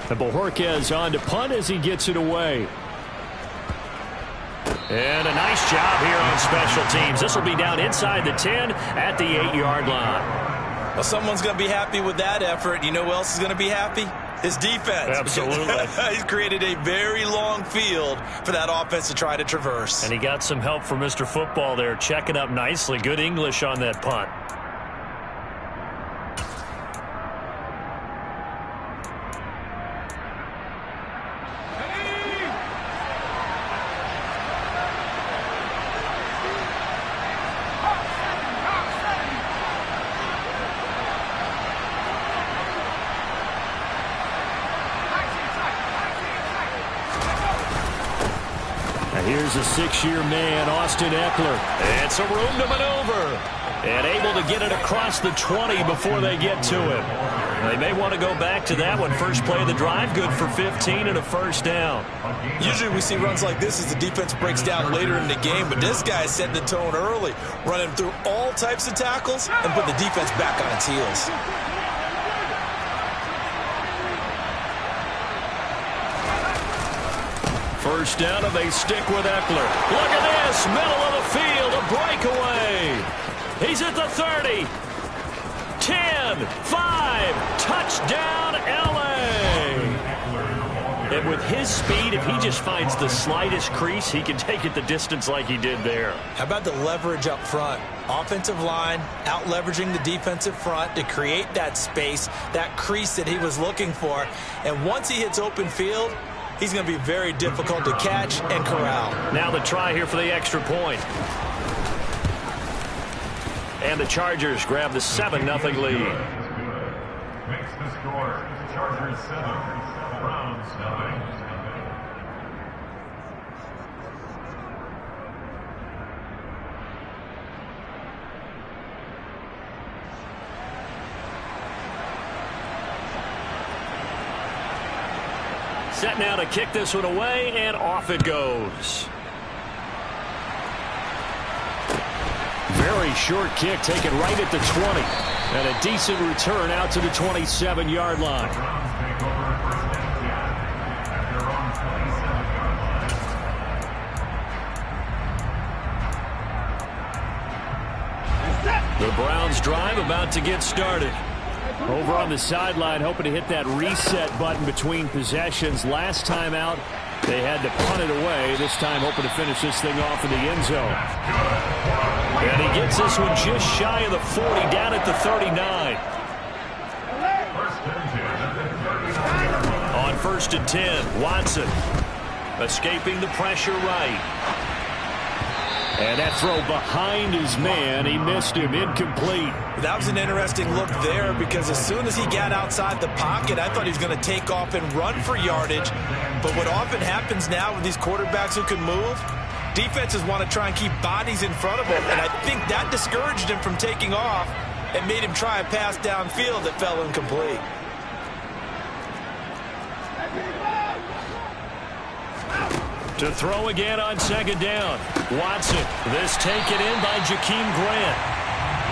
And Bojorquez on to punt as he gets it away. And a nice job here on special teams. This will be down inside the 10 at the 8-yard line. Well, someone's going to be happy with that effort. You know who else is going to be happy? His defense. Absolutely. He's created a very long field for that offense to try to traverse. And he got some help from Mr. Football there, checking up nicely. Good English on that punt. Here's a 6-year man, Austin Ekeler. And some room to maneuver. And able to get it across the 20 before they get to him. They may want to go back to that one. First play of the drive, good for 15 and a first down. Usually we see runs like this as the defense breaks down later in the game, but this guy set the tone early, running through all types of tackles and put the defense back on its heels. First down, and they stick with Ekeler. Look at this, middle of the field, a breakaway. He's at the 30. 10, 5, touchdown, L.A. And with his speed, if he just finds the slightest crease, he can take it the distance like he did there. How about the leverage up front? Offensive line out leveraging the defensive front to create that space, that crease that he was looking for. And once he hits open field, he's going to be very difficult to catch and corral. Now the try here for the extra point. And the Chargers grab the 7-0 lead. Makes the score. Chargers 7, Browns 9. Set now to kick this one away, and off it goes. Very short kick taken right at the 20. And a decent return out to the 27-yard line. The Browns drive about to get started. Over on the sideline, hoping to hit that reset button between possessions. Last time out, they had to punt it away. This time, hoping to finish this thing off in the end zone. And he gets this one just shy of the 40, down at the 39. On 1st and 10, Watson escaping the pressure right. And that throw behind his man, he missed him, incomplete. That was an interesting look there because as soon as he got outside the pocket, I thought he was going to take off and run for yardage. But what often happens now with these quarterbacks who can move, defenses want to try and keep bodies in front of him. And I think that discouraged him from taking off and made him try a pass downfield that fell incomplete. To throw again on 2nd down. Watson, this taken in by Jakeem Grant.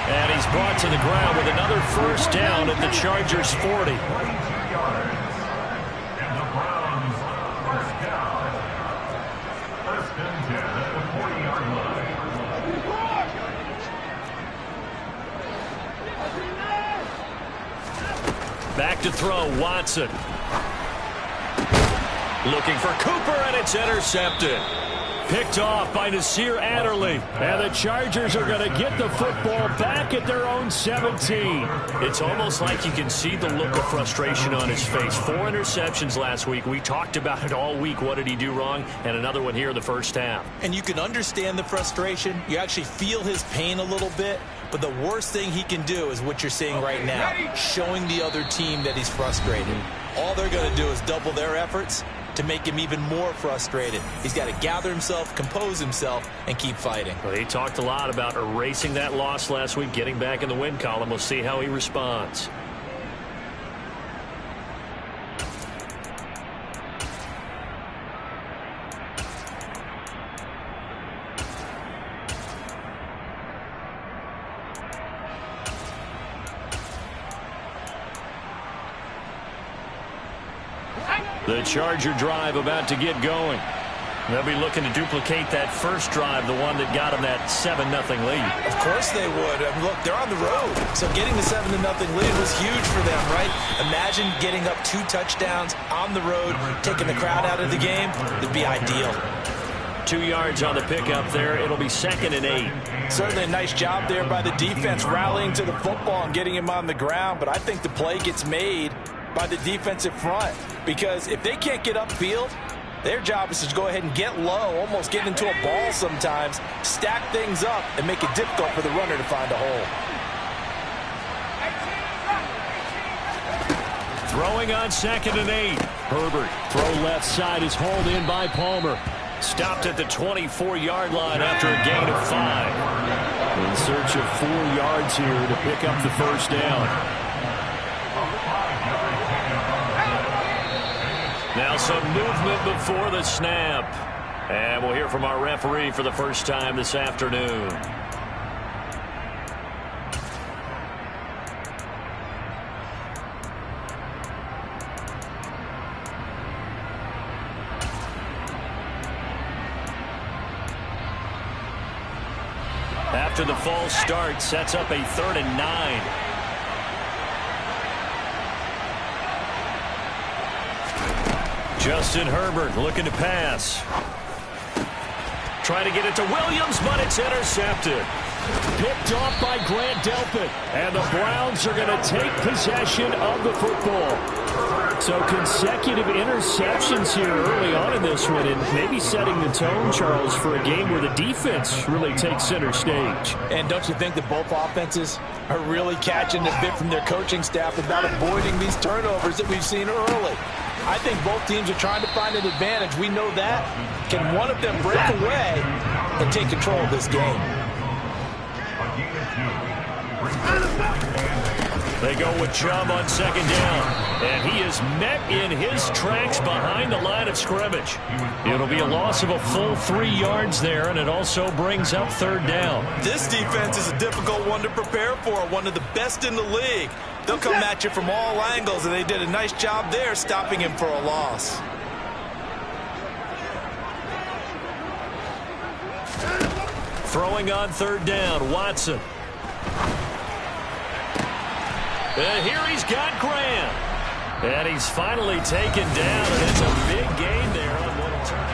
And he's brought to the ground with another first down at the Chargers' 40. And the Browns first down. 1st and 10 at the 40-yard line. Back to throw, Watson. Looking for Cooper, and it's intercepted. Picked off by Nasir Adderley. And the Chargers are going to get the football back at their own 17. It's almost like you can see the look of frustration on his face. 4 interceptions last week. We talked about it all week. What did he do wrong? And another one here in the first half. And you can understand the frustration. You actually feel his pain a little bit. But the worst thing he can do is what you're seeing right now, showing the other team that he's frustrated. All they're going to do is double their efforts to make him even more frustrated. He's got to gather himself, compose himself, and keep fighting. Well, he talked a lot about erasing that loss last week, getting back in the win column. We'll see how he responds. The Charger drive about to get going. They'll be looking to duplicate that first drive, the one that got them that 7-0 lead. Of course they would. I mean, look, they're on the road. So getting the 7-0 lead was huge for them, right? Imagine getting up 2 touchdowns on the road, taking the crowd out of the game. It'd be ideal. 2 yards on the pickup there. It'll be 2nd and 8. Certainly a nice job there by the defense rallying to the football and getting him on the ground. But I think the play gets made by the defensive front, because if they can't get upfield, their job is to go ahead and get low, almost get into a ball sometimes, stack things up, and make it difficult for the runner to find a hole. Throwing on 2nd and 8. Herbert, throw left side is hauled in by Palmer. Stopped at the 24-yard line after a gain of 5. In search of 4 yards here to pick up the first down. Now some movement before the snap. And we'll hear from our referee for the first time this afternoon. After the false start, sets up a 3rd and 9. Justin Herbert looking to pass. Trying to get it to Williams, but it's intercepted. Picked off by Grant Delpit. And the Browns are going to take possession of the football. So consecutive interceptions here early on in this one, and maybe setting the tone, Charles, for a game where the defense really takes center stage. And don't you think that both offenses are really catching the bit from their coaching staff about avoiding these turnovers that we've seen early? I think both teams are trying to find an advantage. We know that. Can one of them break away and take control of this game? They go with Chubb on 2nd down. And he is met in his tracks behind the line of scrimmage. It'll be a loss of a full 3 yards there, and it also brings up 3rd down. This defense is a difficult one to prepare for, one of the best in the league. They'll come at you from all angles, and they did a nice job there stopping him for a loss. Throwing on 3rd down, Watson. And here he's got Graham. And he's finally taken down, and it's a big gain there on one turn.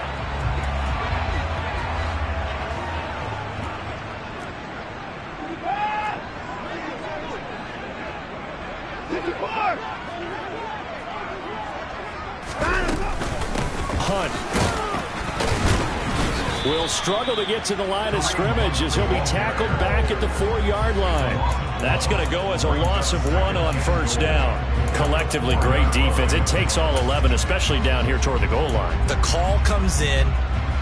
Hunt will struggle to get to the line of scrimmage as he'll be tackled back at the 4-yard line. That's going to go as a loss of 1 on 1st down. Collectively, great defense. It takes all 11, especially down here toward the goal line. The call comes in,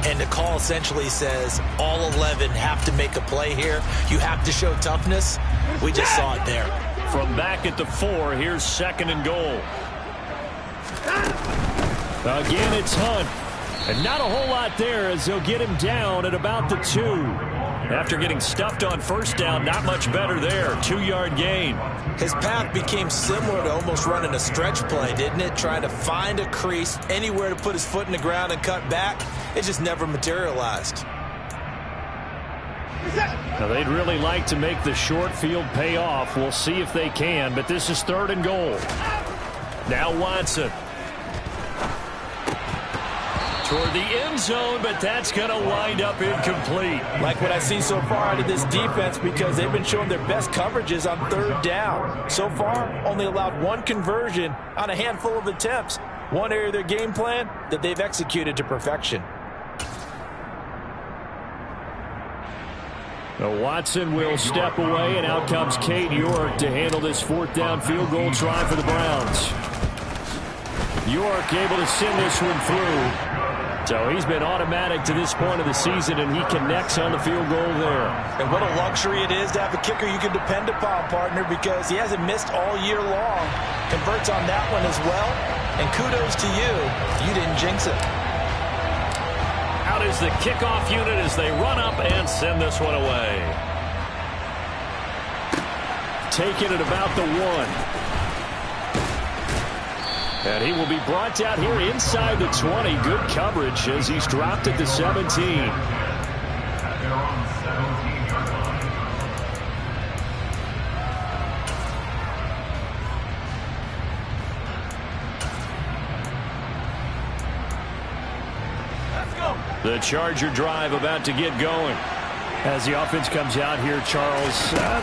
and the call essentially says all 11 have to make a play here. You have to show toughness. We just saw it there. From back at the 4, here's 2nd and goal. Again, it's Hunt. And not a whole lot there as they'll get him down at about the 2. After getting stuffed on 1st down, not much better there. 2-yard gain. His path became similar to almost running a stretch play, didn't it? Trying to find a crease, anywhere to put his foot in the ground and cut back. It just never materialized. Now, they'd really like to make the short field pay off. We'll see if they can, but this is 3rd and goal. Now Watson. Toward the end zone, but that's going to wind up incomplete. Like what I see so far out of this defense, because they've been showing their best coverages on 3rd down. So far, only allowed 1 conversion on a handful of attempts. One area of their game plan that they've executed to perfection. Now Watson will step away, and out comes Cade York to handle this 4th down field goal try for the Browns. York able to send this one through. So he's been automatic to this point of the season, and he connects on the field goal there. And what a luxury it is to have a kicker you can depend upon, partner, because he hasn't missed all year long. Converts on that one as well. And kudos to you. You didn't jinx it. Out is the kickoff unit as they run up and send this one away. Taken at about the 1. And he will be brought down here inside the 20. Good coverage as he's dropped at the 17. At their own 17-yard line. The Charger drive about to get going. As the offense comes out here, Charles,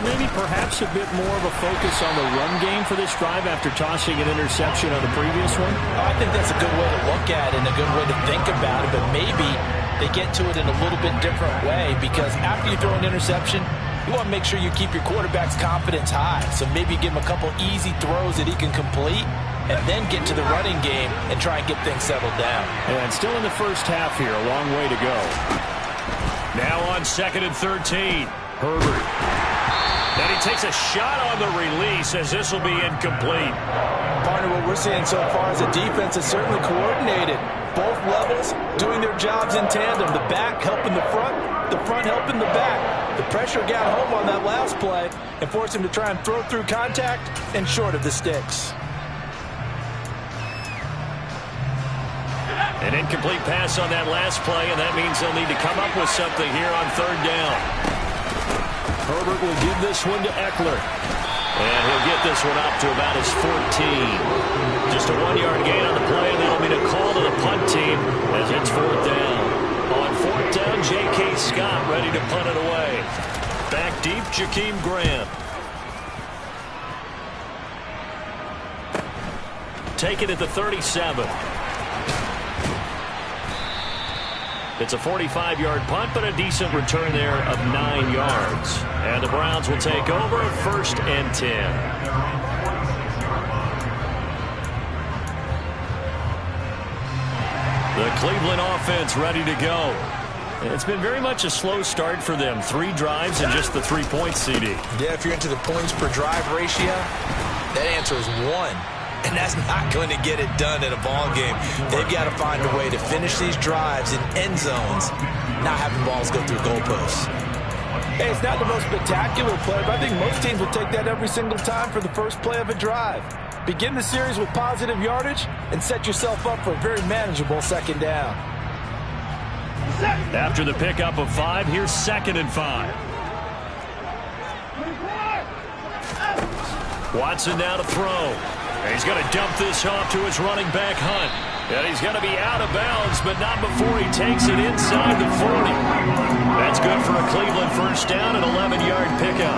maybe perhaps a bit more of a focus on the run game for this drive after tossing an interception on the previous one? I think that's a good way to look at it and a good way to think about it, but maybe they get to it in a little bit different way because after you throw an interception, you want to make sure you keep your quarterback's confidence high. So maybe give him a couple easy throws that he can complete and then get to the running game and try and get things settled down. And still in the first half here, a long way to go. Now on 2nd and 13. Herbert. And he takes a shot on the release as this will be incomplete. Partner, what we're seeing so far is the defense is certainly coordinated. Both levels doing their jobs in tandem. The back helping the front helping the back. The pressure got home on that last play and forced him to try and throw through contact and short of the sticks. An incomplete pass on that last play, and that means they'll need to come up with something here on 3rd down. Herbert will give this one to Eckler. And he'll get this one up to about his 14. Just a 1-yard gain on the play, and that'll mean a call to the punt team as it's 4th down. On 4th down, J.K. Scott ready to punt it away. Back deep, Jakeem Grant. Take it at the 37. It's a 45-yard punt, but a decent return there of 9 yards. And the Browns will take over 1st and 10. The Cleveland offense ready to go. It's been very much a slow start for them. 3 drives and just the 3 points, CD. Yeah, if you're into the points per drive ratio, that answer is 1. And that's not going to get it done in a ball game. They've got to find a way to finish these drives in end zones, not having balls go through goalposts. Hey, it's not the most spectacular play, but I think most teams will take that every single time for the first play of a drive. Begin the series with positive yardage and set yourself up for a very manageable 2nd down. After the pickup of 5, here's 2nd and 5. Watson now to throw. And he's going to dump this off to his running back, Hunt. And he's going to be out of bounds, but not before he takes it inside the 40. That's good for a Cleveland 1st down, an 11-yard pickup.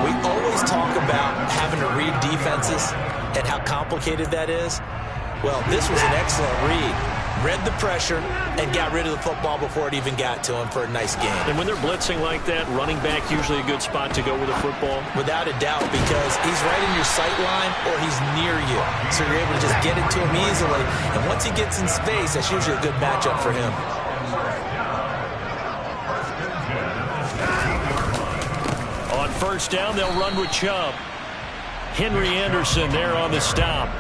We always talk about having to read defenses and how complicated that is. Well, this was an excellent read. Read the pressure and got rid of the football before it even got to him for a nice game. And when they're blitzing like that, running back usually a good spot to go with a football? Without a doubt, because he's right in your sight line or he's near you. So you're able to just get it to him easily. And once he gets in space, that's usually a good matchup for him. On 1st down, they'll run with Chubb. Henry Anderson there on the stop.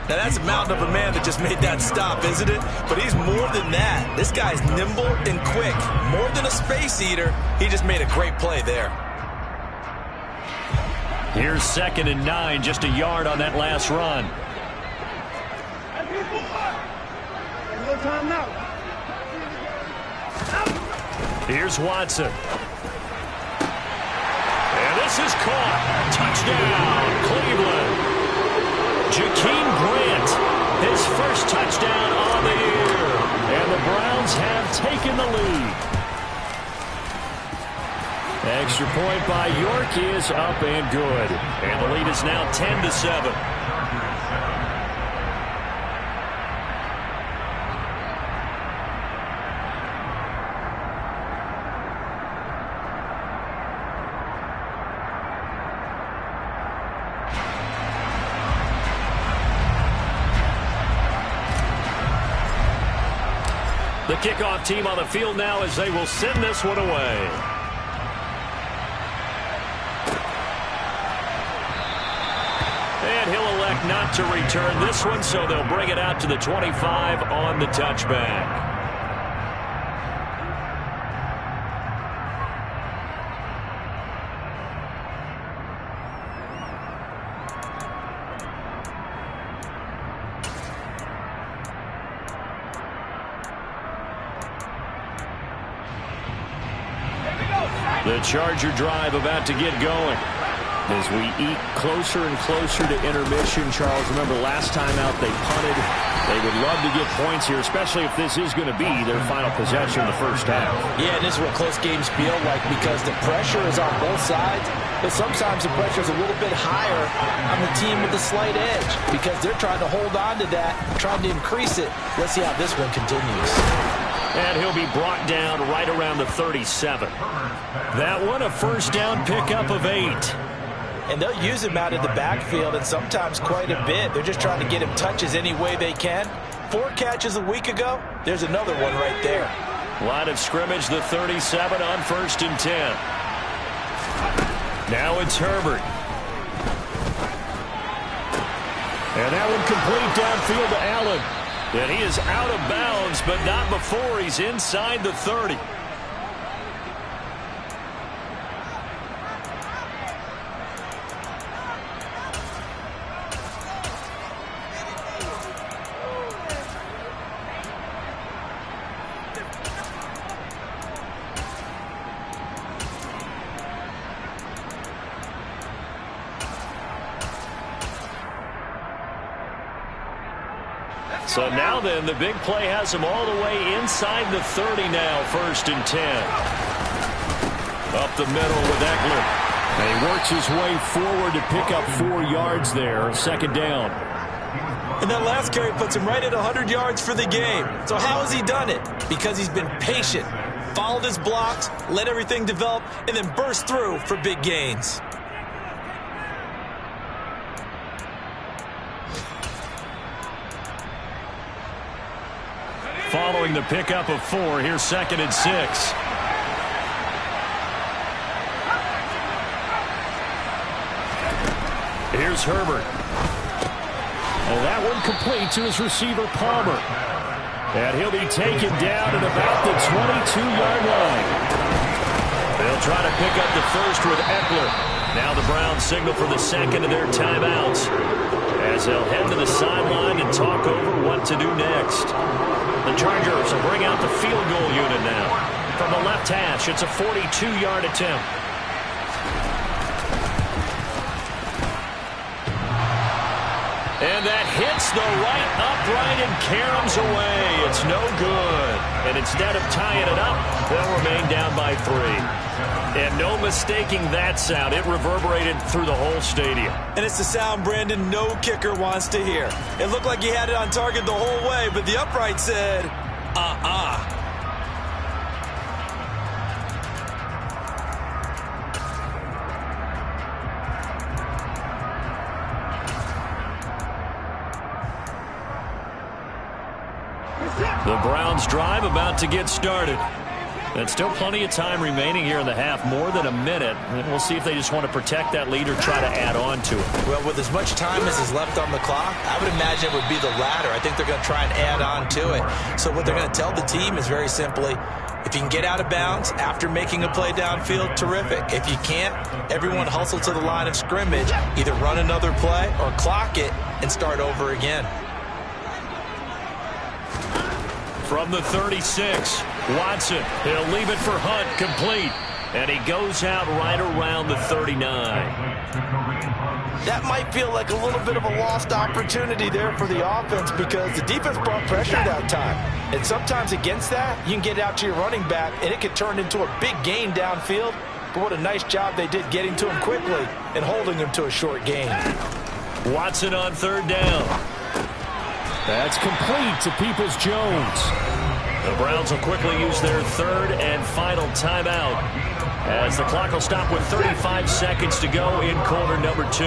Now, that's a mountain of a man that just made that stop, isn't it? But he's more than that. This guy's nimble and quick. More than a space eater, he just made a great play there. Here's 2nd and 9, just a yard on that last run. Here's Watson. And this is caught. Touchdown, Cleveland. Jakeem Grant, his 1st touchdown on the year. And the Browns have taken the lead. Extra point by York is up and good. And the lead is now 10-7. The kickoff team on the field now as they will send this one away. And he'll elect not to return this one, so they'll bring it out to the 25 on the touchback. The Charger drive about to get going. As we eat closer and closer to intermission, Charles, remember last time out they punted. They would love to get points here, especially if this is going to be their final possession in the first half. Yeah, and this is what close games feel like because the pressure is on both sides, but sometimes the pressure is a little bit higher on the team with the slight edge because they're trying to hold on to that, trying to increase it. Let's see how this one continues. And he'll be brought down right around the 37. That one a first down pickup of 8. And they'll use him out of the backfield and sometimes quite a bit. They're just trying to get him touches any way they can. 4 catches a week ago. There's another one right there. Line of scrimmage, the 37 on 1st and 10. Now it's Herbert. And that one complete downfield to Allen. And he is out of bounds, but not before he's inside the 30. So now then, the big play has him all the way inside the 30 now, 1st and 10. Up the middle with Eckler. And he works his way forward to pick up 4 yards there, 2nd down. And that last carry puts him right at 100 yards for the game. So how has he done it? Because he's been patient, followed his blocks, let everything develop, and then burst through for big gains. Following the pickup of 4, here's 2nd and 6. Here's Herbert. And that one complete to his receiver, Palmer. And he'll be taken down at about the 22-yard line. They'll try to pick up the first with Eckler. Now the Browns signal for the second of their timeouts as they'll head to the sideline and talk over what to do next. The Chargers will bring out the field goal unit now. From the left hash, it's a 42-yard attempt. And that hits the right upright and caroms away. It's no good. And instead of tying it up, they'll remain down by 3. And no mistaking that sound. It reverberated through the whole stadium. And it's the sound Brandon no kicker wants to hear. It looked like he had it on target the whole way, but the upright said, The Browns drive about to get started. And still plenty of time remaining here in the half, more than a minute. And we'll see if they just want to protect that lead or try to add on to it. Well, with as much time as is left on the clock, I would imagine it would be the latter. I think they're going to try and add on to it. So what they're going to tell the team is very simply, if you can get out of bounds after making a play downfield, terrific. If you can't, everyone hustle to the line of scrimmage, either run another play or clock it and start over again. From the 36, Watson, he'll leave it for Hunt, complete. And he goes out right around the 39. That might feel like a little bit of a lost opportunity there for the offense because the defense brought pressure that time. And sometimes against that, you can get out to your running back, and it could turn into a big gain downfield. But what a nice job they did getting to him quickly and holding him to a short gain. Watson on 3rd down. That's complete to Peoples-Jones. The Browns will quickly use their 3rd and final timeout as the clock will stop with 35 seconds to go in quarter number 2.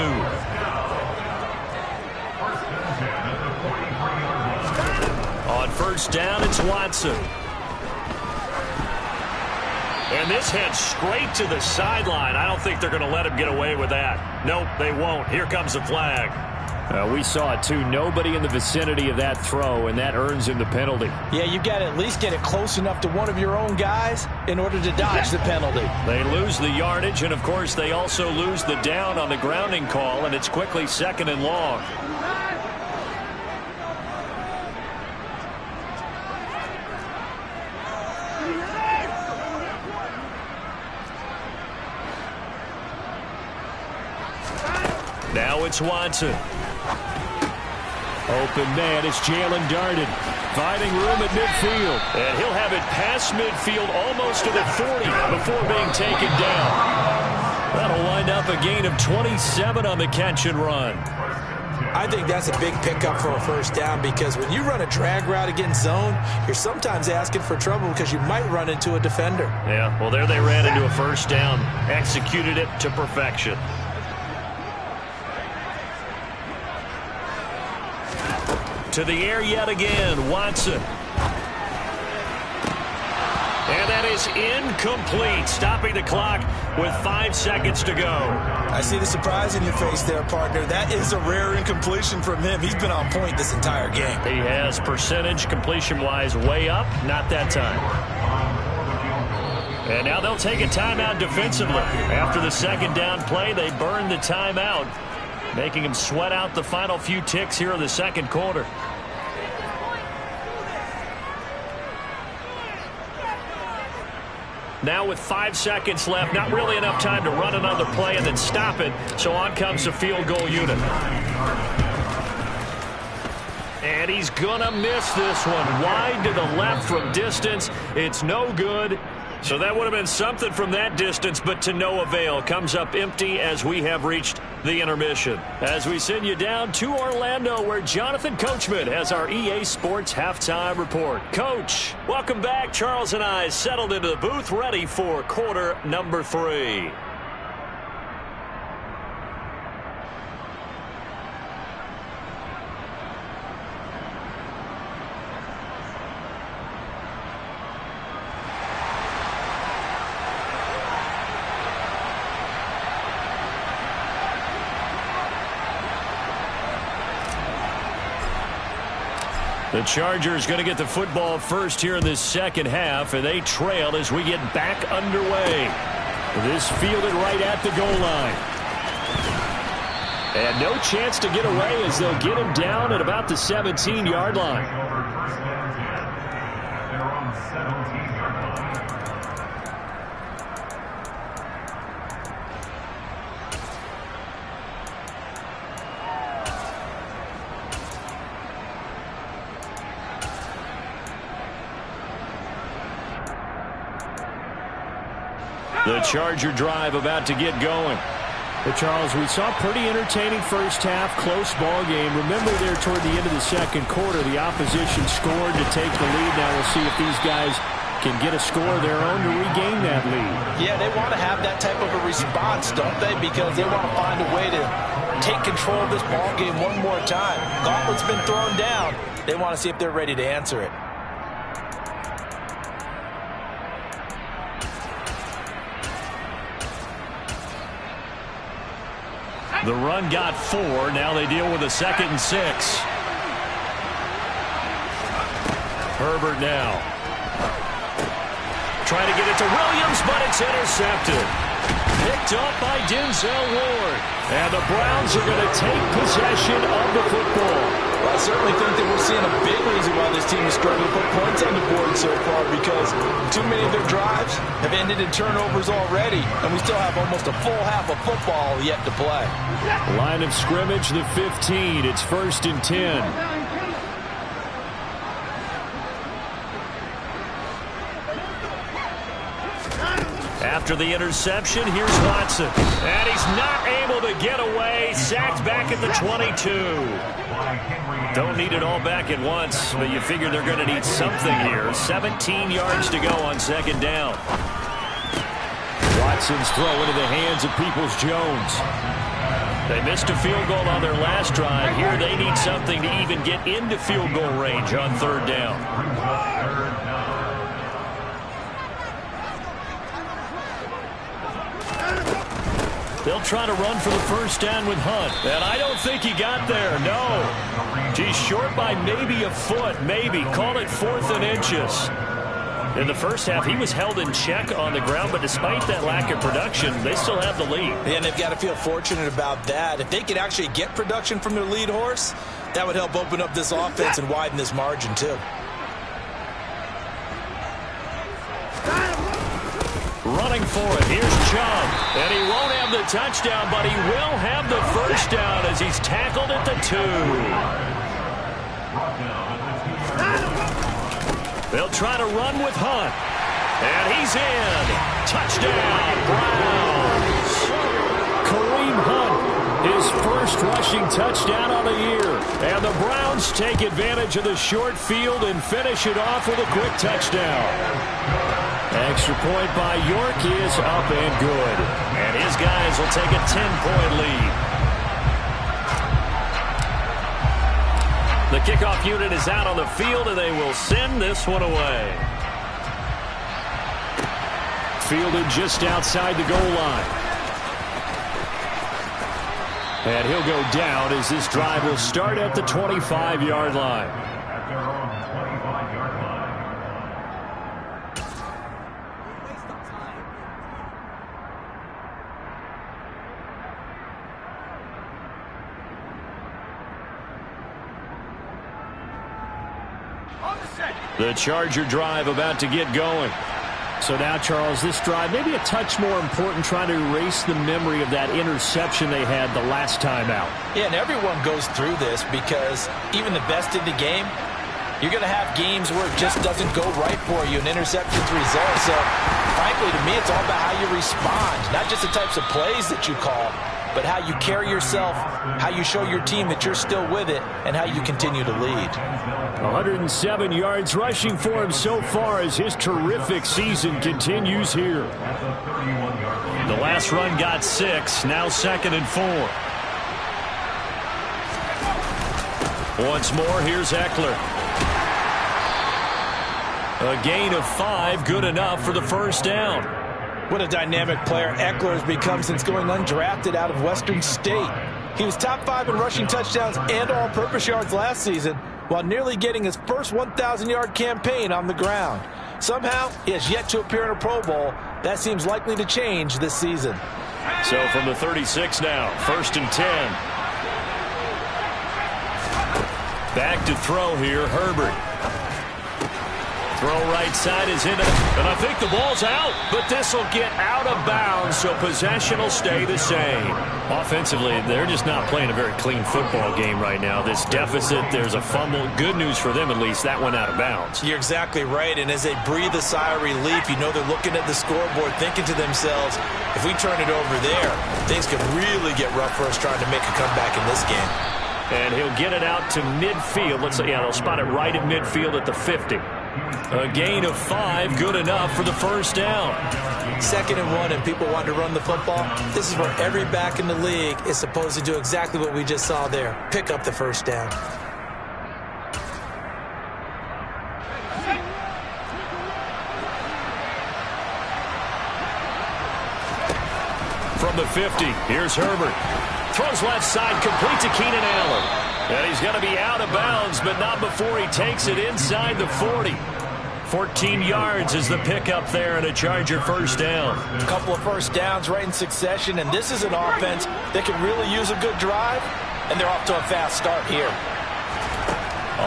On 1st down, it's Watson. And this heads straight to the sideline. I don't think they're going to let him get away with that. Nope, they won't. Here comes the flag. We saw it, too. Nobody in the vicinity of that throw, and that earns him the penalty. Yeah, you've got to at least get it close enough to one of your own guys in order to dodge the penalty. They lose the yardage, and, of course, they also lose the down on the grounding call, and it's quickly 2nd and long. it's Watson. Open man, it's Jalen Darden. Finding room at midfield. And he'll have it past midfield almost to the 40 before being taken down. That'll wind up a gain of 27 on the catch and run. I think that's a big pickup for a first down because when you run a drag route against zone, you're sometimes asking for trouble because you might run into a defender. Yeah, well, there they ran into a first down. Executed it to perfection. To the air yet again, Watson. And that is incomplete, stopping the clock with 5 seconds to go. I see the surprise in your face there, partner. That is a rare incompletion from him. He's been on point this entire game. He has percentage completion-wise way up, not that time. And now they'll take a timeout defensively. After the second down play, they burn the timeout, making him sweat out the final few ticks here in the second quarter. Now with 5 seconds left, not really enough time to run another play and then stop it. So on comes the field goal unit. And he's going to miss this one. Wide to the left from distance. It's no good. So that would have been something from that distance, but to no avail. Comes up empty as we have reached the intermission. As we send you down to Orlando, where Jonathan Coachman has our EA Sports Halftime Report. Coach, welcome back. Charles and I settled into the booth, ready for quarter number 3. The Chargers going to get the football first here in this second half, and they trail as we get back underway. This fielded right at the goal line. And no chance to get away as they'll get him down at about the 17-yard line. They're on the 17-yard line. The Charger drive about to get going. But Charles, we saw a pretty entertaining first half, close ball game. Remember there toward the end of the second quarter, the opposition scored to take the lead. Now we'll see if these guys can get a score of their own to regain that lead. Yeah, they want to have that type of a response, don't they? Because they want to find a way to take control of this ball game one more time. Gauntlet's been thrown down. They want to see if they're ready to answer it. The run got 4. Now they deal with a 2nd and 6. Herbert now. Trying to get it to Williams, but it's intercepted. Picked up by Denzel Ward. And the Browns are going to take possession of the football. Well, I certainly think that we're seeing a big reason why this team is struggling to put points on the board so far, because too many of their drives have ended in turnovers already, and we still have almost a full half of football yet to play. Line of scrimmage, the 15. It's 1st and 10. After the interception, here's Watson. And he's not able to get away. Sacked back at the 22. Don't need it all back at once, but you figure they're going to need something here. 17 yards to go on 2nd down. Watson's throw into the hands of Peoples-Jones. They missed a field goal on their last drive. Here they need something to even get into field goal range on 3rd down. They'll try to run for the first down with Hunt. And I don't think he got there. No. He's short by maybe a foot. Maybe. Call it 4th and inches. In the first half, he was held in check on the ground, but despite that lack of production, they still have the lead. And they've got to feel fortunate about that. If they could actually get production from their lead horse, that would help open up this offense and widen this margin, too. Running for it. Here's Chubb. And he won't have the touchdown, but he will have the first down as he's tackled at the 2. They'll try to run with Hunt. And he's in. Touchdown, Browns. Kareem Hunt, his first rushing touchdown of the year. And the Browns take advantage of the short field and finish it off with a quick touchdown. Extra point by York is up and good. And his guys will take a 10-point lead. The kickoff unit is out on the field, and they will send this one away. Fielded just outside the goal line. And he'll go down as this drive will start at the 25-yard line. At their own 25-yard line. The Charger drive about to get going. So now, Charles, this drive maybe a touch more important, trying to erase the memory of that interception they had the last time out. Yeah, and everyone goes through this because even the best in the game, you're going to have games where it just doesn't go right for you, and interceptions result. So, frankly, to me, it's all about how you respond, not just the types of plays that you call, but how you carry yourself, how you show your team that you're still with it, and how you continue to lead. 107 yards rushing for him so far as his terrific season continues here. The last run got 6, now 2nd and 4. Once more, here's Eckler. A gain of 5, good enough for the first down. What a dynamic player Eckler has become since going undrafted out of Western State. He was top 5 in rushing touchdowns and all-purpose yards last season, while nearly getting his first 1,000-yard campaign on the ground. Somehow, he has yet to appear in a Pro Bowl. That seems likely to change this season. So from the 36 now, 1st and 10. Back to throw here, Herbert. Throw right side is in it, and I think the ball's out, but this will get out of bounds, so possession will stay the same. Offensively, they're just not playing a very clean football game right now. This deficit, there's a fumble. Good news for them, at least. That went out of bounds. You're exactly right, and as they breathe a sigh of relief, you know they're looking at the scoreboard thinking to themselves, if we turn it over there, things could really get rough for us trying to make a comeback in this game. And he'll get it out to midfield. Let's say, yeah, they'll spot it right at midfield at the 50. A gain of 5, good enough for the first down. 2nd and 1, and people want to run the football. This is where every back in the league is supposed to do exactly what we just saw there. Pick up the first down. From the 50, here's Herbert. Throws left side, complete to Keenan Allen. And he's going to be out of bounds, but not before he takes it inside the 40. 14 yards is the pickup there and a Charger first down. A couple of first downs right in succession, and this is an offense that can really use a good drive, and they're off to a fast start here.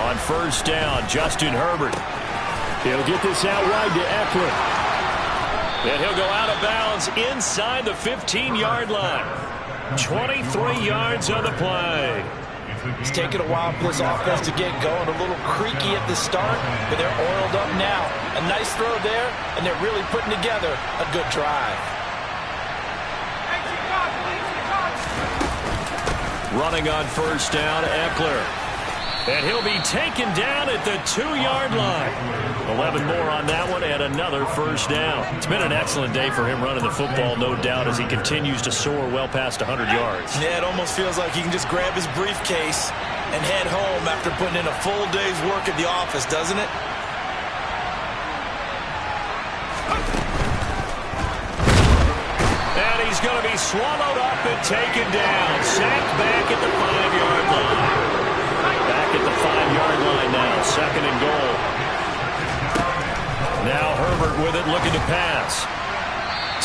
On first down, Justin Herbert. He'll get this out wide to Eckler. And he'll go out of bounds inside the 15-yard line. 23 yards on the play. It's taken a while for this offense to get going. A little creaky at the start, but they're oiled up now. A nice throw there, and they're really putting together a good drive. Running on first down, Eckler. And he'll be taken down at the 2-yard line. 11 more on that one and another first down. It's been an excellent day for him running the football, no doubt, as he continues to soar well past 100 yards. Yeah, it almost feels like he can just grab his briefcase and head home after putting in a full day's work at the office, doesn't it? And he's going to be swallowed up and taken down. Sacked back at the 5-yard line. Back at the 5-yard line now, 2nd and goal. Now Herbert with it, looking to pass.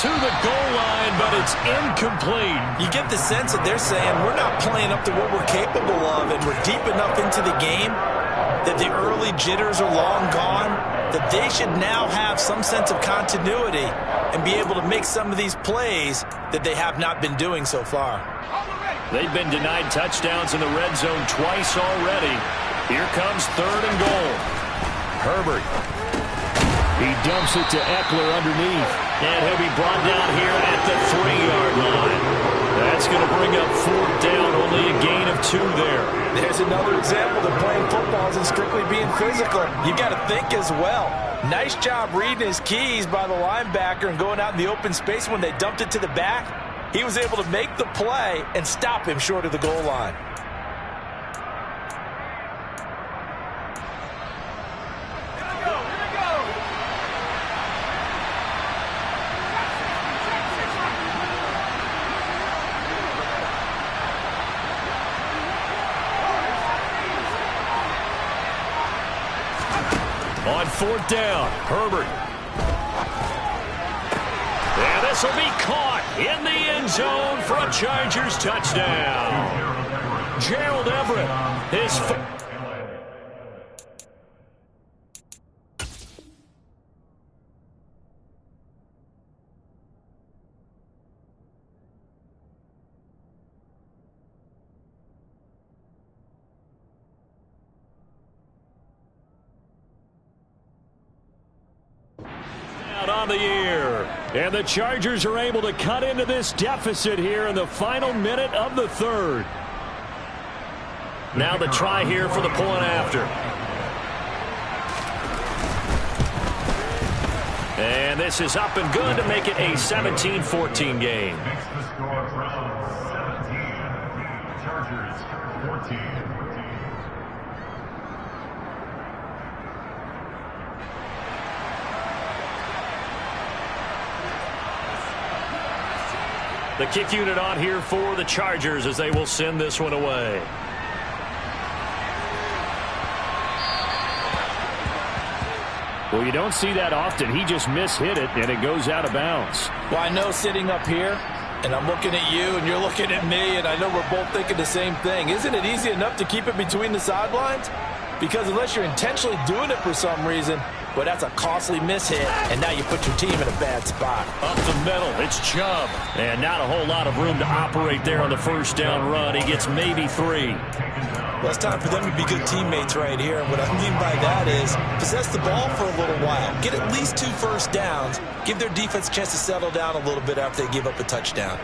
To the goal line, but it's incomplete. You get the sense that they're saying we're not playing up to what we're capable of, and we're deep enough into the game that the early jitters are long gone. that they should now have some sense of continuity and be able to make some of these plays that they have not been doing so far. They've been denied touchdowns in the red zone twice already. Here comes 3rd and goal. Herbert. He dumps it to Eckler underneath. And he'll be brought down here at the 3-yard line. That's going to bring up 4th down, only a gain of 2 there. There's another example that playing football isn't strictly being physical. You got to think as well. Nice job reading his keys by the linebacker and going out in the open space when they dumped it to the back. He was able to make the play and stop him short of the goal line. On 4th down, Herbert. And this will be caught in the end zone for a Chargers touchdown. Gerald Everett, his on the year. And the Chargers are able to cut into this deficit here in the final minute of the 3rd. Now the try here for the point after. And this is up and good to make it a 17-14 game. Makes the score Browns 17, Chargers 14. The kick unit on here for the Chargers as they will send this one away. Well, you don't see that often. He just mishit it, and it goes out of bounds. Well, I know sitting up here, and I'm looking at you, and you're looking at me, and I know we're both thinking the same thing. Isn't it easy enough to keep it between the sidelines? Because unless you're intentionally doing it for some reason, well, that's a costly mishit, and now you put your team in a bad spot. Up the middle, it's Chubb. And not a whole lot of room to operate there on the 1st down run. He gets maybe 3. Well, it's time for them to be good teammates right here. And what I mean by that is possess the ball for a little while. Get at least 2 first downs. Give their defense a chance to settle down a little bit after they give up a touchdown.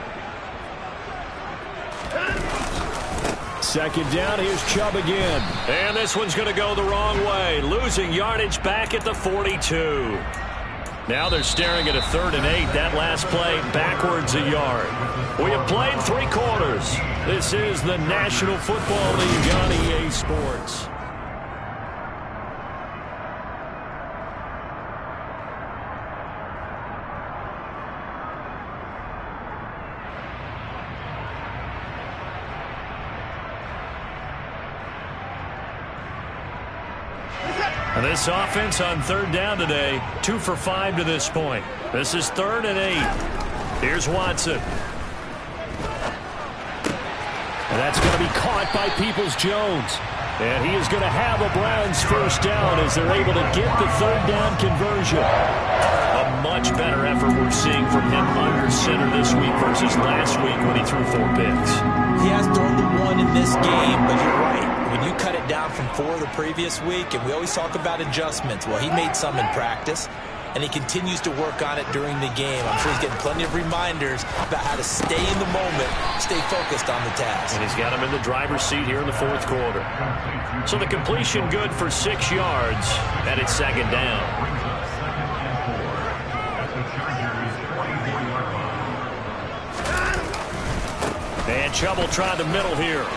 2nd down, here's Chubb again. And this one's going to go the wrong way. Losing yardage back at the 42. Now they're staring at a 3rd and 8. That last play backwards a yard. We have played 3 quarters. This is the National Football League on EA Sports. And this offense on 3rd down today, 2 for 5 to this point. This is 3rd and 8. Here's Watson. And that's going to be caught by Peoples-Jones. And he is going to have a Browns 1st down as they're able to get the 3rd down conversion. A much better effort we're seeing from him under center this week versus last week when he threw 4 picks. He has thrown the 1 in this game, but you're right. When you cut it down from 4 the previous week, and we always talk about adjustments, well, he made some in practice, and he continues to work on it during the game. I'm sure he's getting plenty of reminders about how to stay in the moment, stay focused on the task. And he's got him in the driver's seat here in the 4th quarter. So the completion good for 6 yards, and it's 2nd down. And Chubb will try the middle here.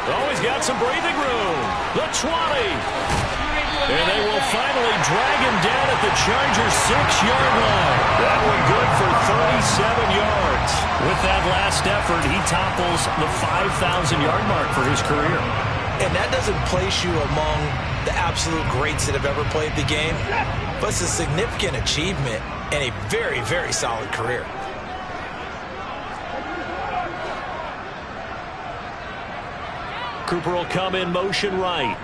Oh, he's got some breathing room. The 20. And they will finally drag him down at the Chargers' 6-yard line. That one good for 37 yards. With that last effort, he topples the 5,000-yard mark for his career. And that doesn't place you among the absolute greats that have ever played the game, but it's a significant achievement and a very, very solid career. Cooper will come in motion right.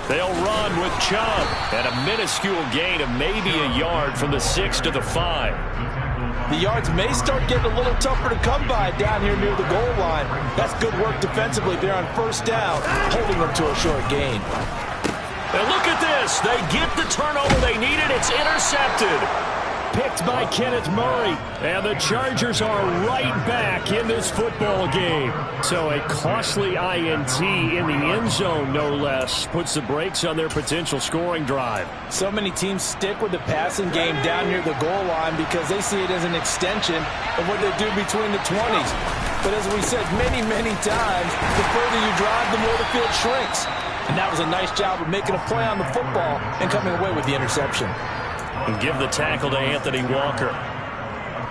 They'll run with Chubb. And a minuscule gain of maybe a yard from the 6 to the 5. The yards may start getting a little tougher to come by down here near the goal line. That's good work defensively there on first down, holding them to a short gain. And look at this. They get the turnover they needed. It's intercepted. Picked by Kenneth Murray. And the Chargers are right back in this football game. So a costly INT in the end zone, no less, puts the brakes on their potential scoring drive. So many teams stick with the passing game down near the goal line because they see it as an extension of what they do between the 20s. But as we said many, many times, the further you drive, the more the field shrinks. And that was a nice job of making a play on the football and coming away with the interception. And give the tackle to Anthony Walker.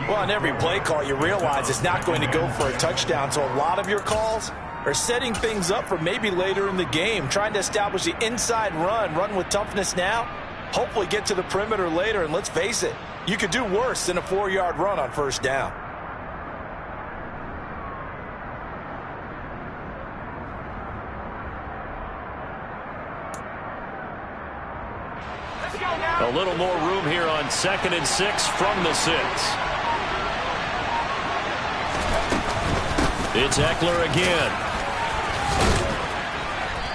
Well, on every play call, you realize it's not going to go for a touchdown. So a lot of your calls are setting things up for maybe later in the game, trying to establish the inside run with toughness now, hopefully get to the perimeter later. And let's face it, you could do worse than a 4-yard run on first down. A little more room here on 2nd and 6 from the 6. It's Eckler again.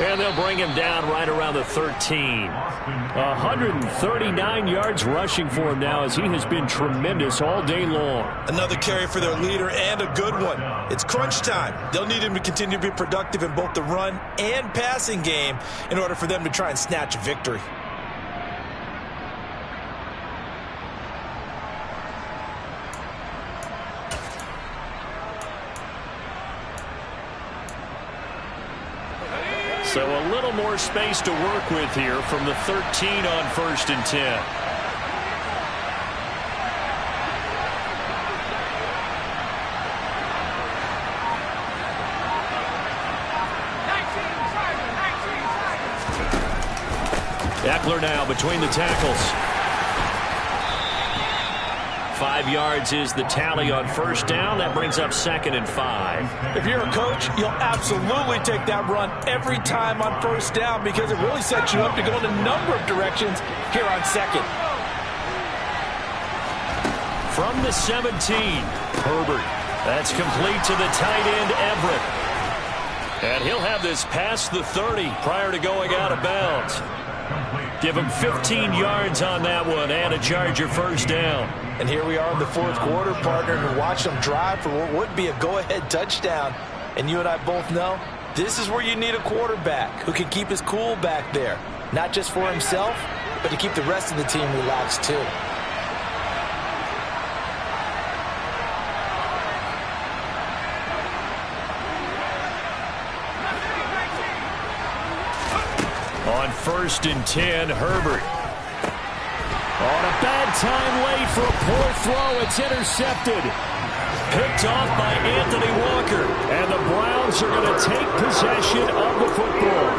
And they'll bring him down right around the 13. 139 yards rushing for him now as he has been tremendous all day long. Another carry for their leader and a good one. It's crunch time. They'll need him to continue to be productive in both the run and passing game in order for them to try and snatch a victory. So a little more space to work with here from the 13 on 1st and 10. Eckler now between the tackles. 5 yards is the tally on first down. That brings up 2nd and 5. If you're a coach, you'll absolutely take that run every time on first down because it really sets you up to go in a number of directions here on 2nd. From the 17, Herbert. That's complete to the tight end, Everett. And he'll have this past the 30 prior to going out of bounds. Give him 15 yards on that one and a Charger first down. And here we are in the 4th quarter, partner, and watch them drive for what would be a go-ahead touchdown. And you and I both know this is where you need a quarterback who can keep his cool back there. Not just for himself, but to keep the rest of the team relaxed too. On 1st and 10, Herbert. On a bad time late for a poor throw. It's intercepted. Picked off by Anthony Walker. And the Browns are going to take possession of the football.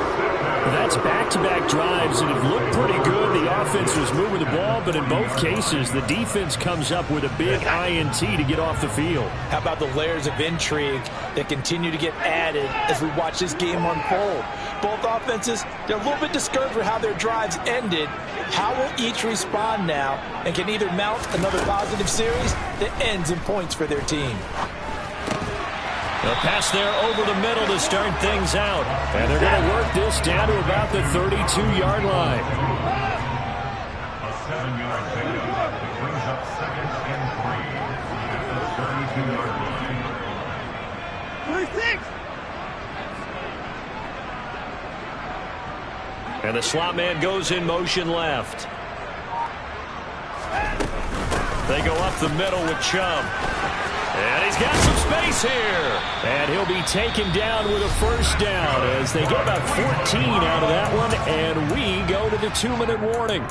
That's back-to-back drives that have looked pretty good. The offense was moving the ball, but in both cases, the defense comes up with a big INT to get off the field. How about the layers of intrigue that continue to get added as we watch this game unfold? Both offenses, they're a little bit discouraged with how their drives ended. How will each respond now and can either mount another positive series that ends in points for their team? A pass there over the middle to start things out. And they're going to work this down to about the 32-yard line. A 7-yard pickup brings up 2nd and 3 at the 32-yard line. And the slot man goes in motion left. They go up the middle with Chubb. And he's got some space here. And he'll be taken down with a first down as they get about 14 out of that one. And we go to the 2-minute warning.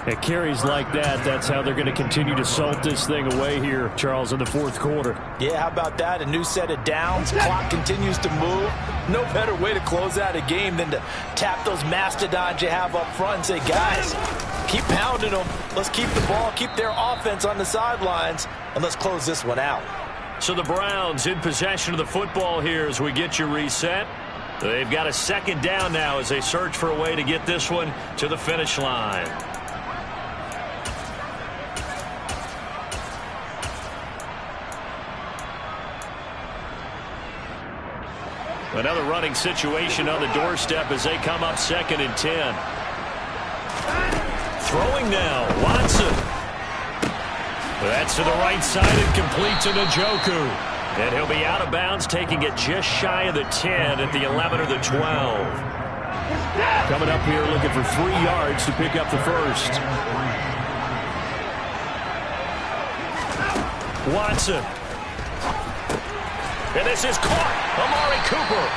At carries like that, that's how they're going to continue to salt this thing away here, Charles, in the 4th quarter. Yeah, how about that? A new set of downs. Clock continues to move. No better way to close out a game than to tap those mastodons you have up front and say, guys, keep pounding them. Let's keep the ball, keep their offense on the sidelines, and let's close this one out. So the Browns in possession of the football here as we get you reset. They've got a second down now as they search for a way to get this one to the finish line. Another running situation on the doorstep as they come up 2nd and 10. Throwing now, Watson. That's to the right side and complete to Njoku. And he'll be out of bounds, taking it just shy of the 10 at the 11 or the 12. Coming up here looking for 3 yards to pick up the first. Watson. And this is caught. Amari Cooper.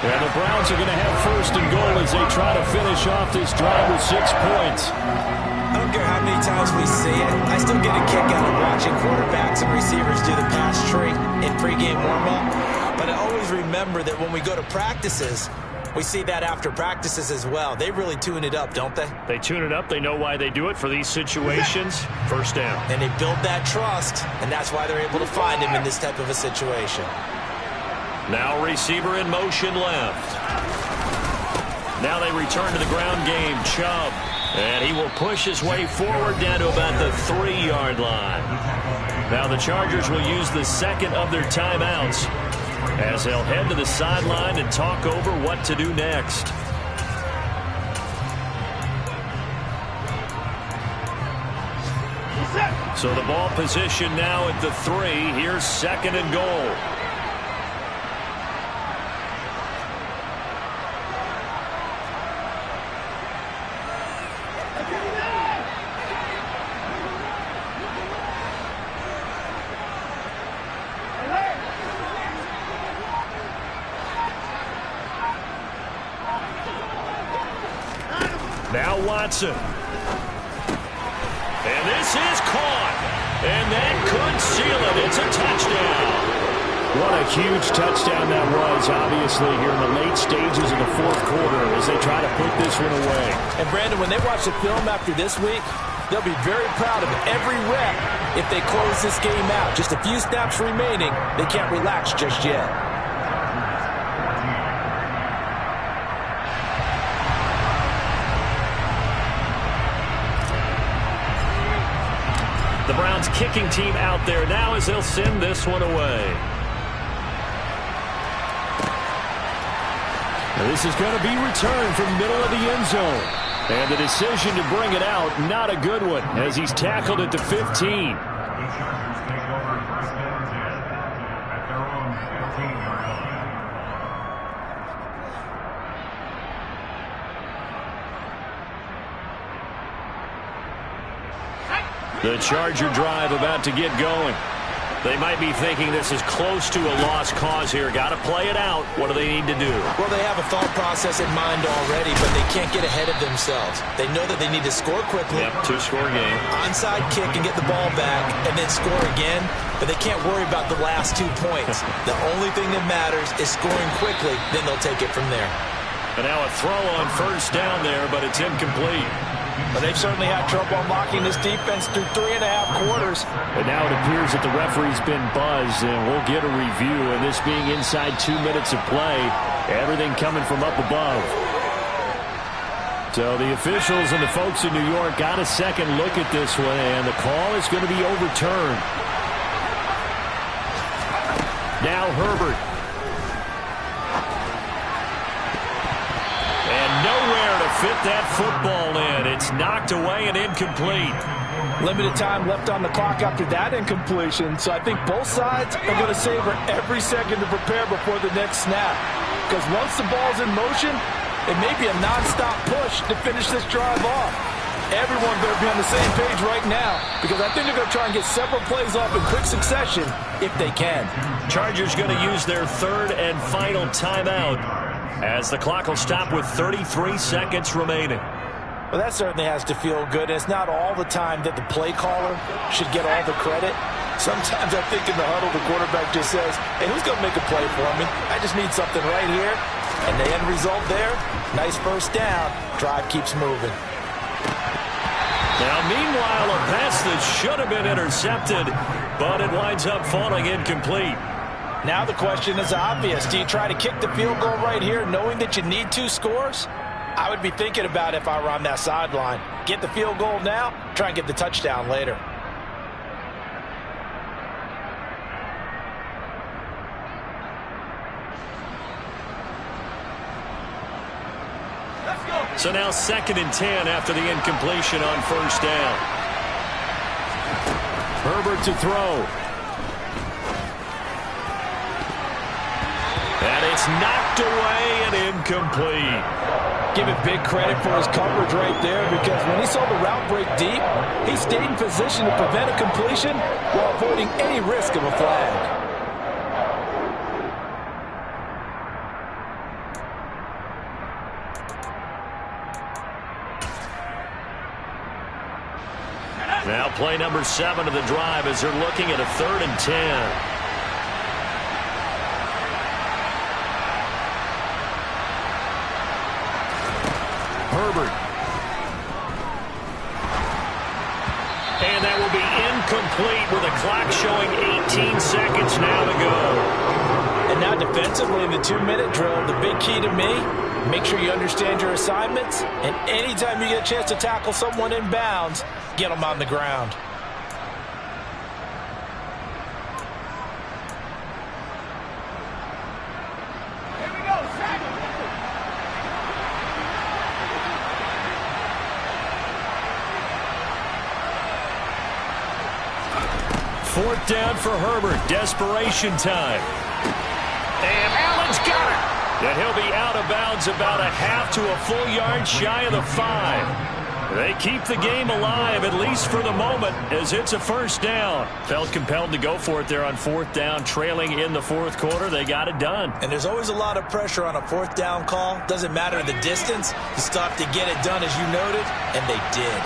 And the Browns are going to have 1st and goal as they try to finish off this drive with 6 points. I don't care how many times we see it. I still get a kick out of watching quarterbacks and receivers do the pass tree in pregame warm-up. But I always remember that when we go to practices, we see that after practices as well. They really tune it up, don't they? They tune it up. They know why they do it for these situations. 1st down. And they build that trust, and that's why they're able to find him in this type of a situation. Now receiver in motion left. Now they return to the ground game. Chubb. And he will push his way forward down to about the 3-yard line. Now the Chargers will use the 2nd of their timeouts as they'll head to the sideline and talk over what to do next. So the ball position now at the 3. Here's 2nd and goal. Now Watson. And this is caught. And that could seal it. It's a touchdown. What a huge touchdown that was, obviously, here in the late stages of the 4th quarter as they try to put this one away. And, Brandon, when they watch the film after this week, they'll be very proud of every rep if they close this game out. Just a few snaps remaining. They can't relax just yet. The Browns kicking team out there now as they'll send this one away. Now this is going to be returned from middle of the end zone. And the decision to bring it out, not a good one, as he's tackled at the 15. The Chargers take over 1st and 10 at their own 15-yard line. The Charger drive about to get going. They might be thinking this is close to a lost cause here. Got to play it out. What do they need to do? Well, they have a thought process in mind already, but they can't get ahead of themselves. They know that they need to score quickly. Yep, 2-score game. Onside kick and get the ball back and then score again, but they can't worry about the last 2 points. The only thing that matters is scoring quickly, then they'll take it from there. And now a throw on 1st down there, but it's incomplete. But they've certainly had trouble unlocking this defense through 3.5 quarters. And now it appears that the referee's been buzzed, and we'll get a review. And this being inside 2 minutes of play, everything coming from up above. So the officials and the folks in New York got a second look at this one, and the call is going to be overturned. Now Herbert. And nowhere to fit that football in. It's knocked away and incomplete. Limited time left on the clock after that incompletion, so I think both sides are going to savor every second to prepare before the next snap. Because once the ball's in motion, it may be a non-stop push to finish this drive off. Everyone's going to be on the same page right now because I think they're going to try and get several plays off in quick succession if they can. Chargers going to use their 3rd and final timeout as the clock will stop with 33 seconds remaining. Well, that certainly has to feel good. It's not all the time that the play caller should get all the credit. Sometimes I think in the huddle, the quarterback just says, hey, who's going to make a play for me? I just need something right here. And the end result there, nice 1st down. Drive keeps moving. Now, meanwhile, a pass that should have been intercepted, but it winds up falling incomplete. Now the question is obvious. Do you try to kick the field goal right here knowing that you need 2 scores? I would be thinking about it if I were on that sideline. Get the field goal now, try and get the touchdown later. So now 2nd and 10 after the incompletion on 1st down. Herbert to throw. And it's knocked away and incomplete. Give it big credit for his coverage right there, because when he saw the route break deep, he stayed in position to prevent a completion while avoiding any risk of a flag. Now play number 7 of the drive as they're looking at a 3rd and 10. Herbert. And that will be incomplete with a clock showing 18 seconds now to go. And now defensively in the 2-minute drill, the big key to me, make sure you understand your assignments, and anytime you get a chance to tackle someone in bounds, get them on the ground. Here we go, second. 4th down for Herbert. Desperation time. And Allen's got it. And he'll be out of bounds about a half to a full yard shy of the 5. They keep the game alive, at least for the moment, as it's a 1st down. Felt compelled to go for it there on 4th down, trailing in the 4th quarter. They got it done. And there's always a lot of pressure on a 4th down call. Doesn't matter the distance. You still have to get it done, as you noted, and they did.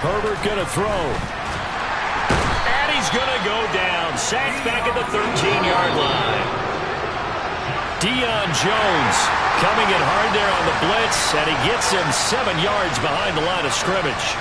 Herbert going to throw. And he's going to go down. Sacked back at the 13-yard line. Deion Jones coming in hard there on the blitz, and he gets him 7 yards behind the line of scrimmage.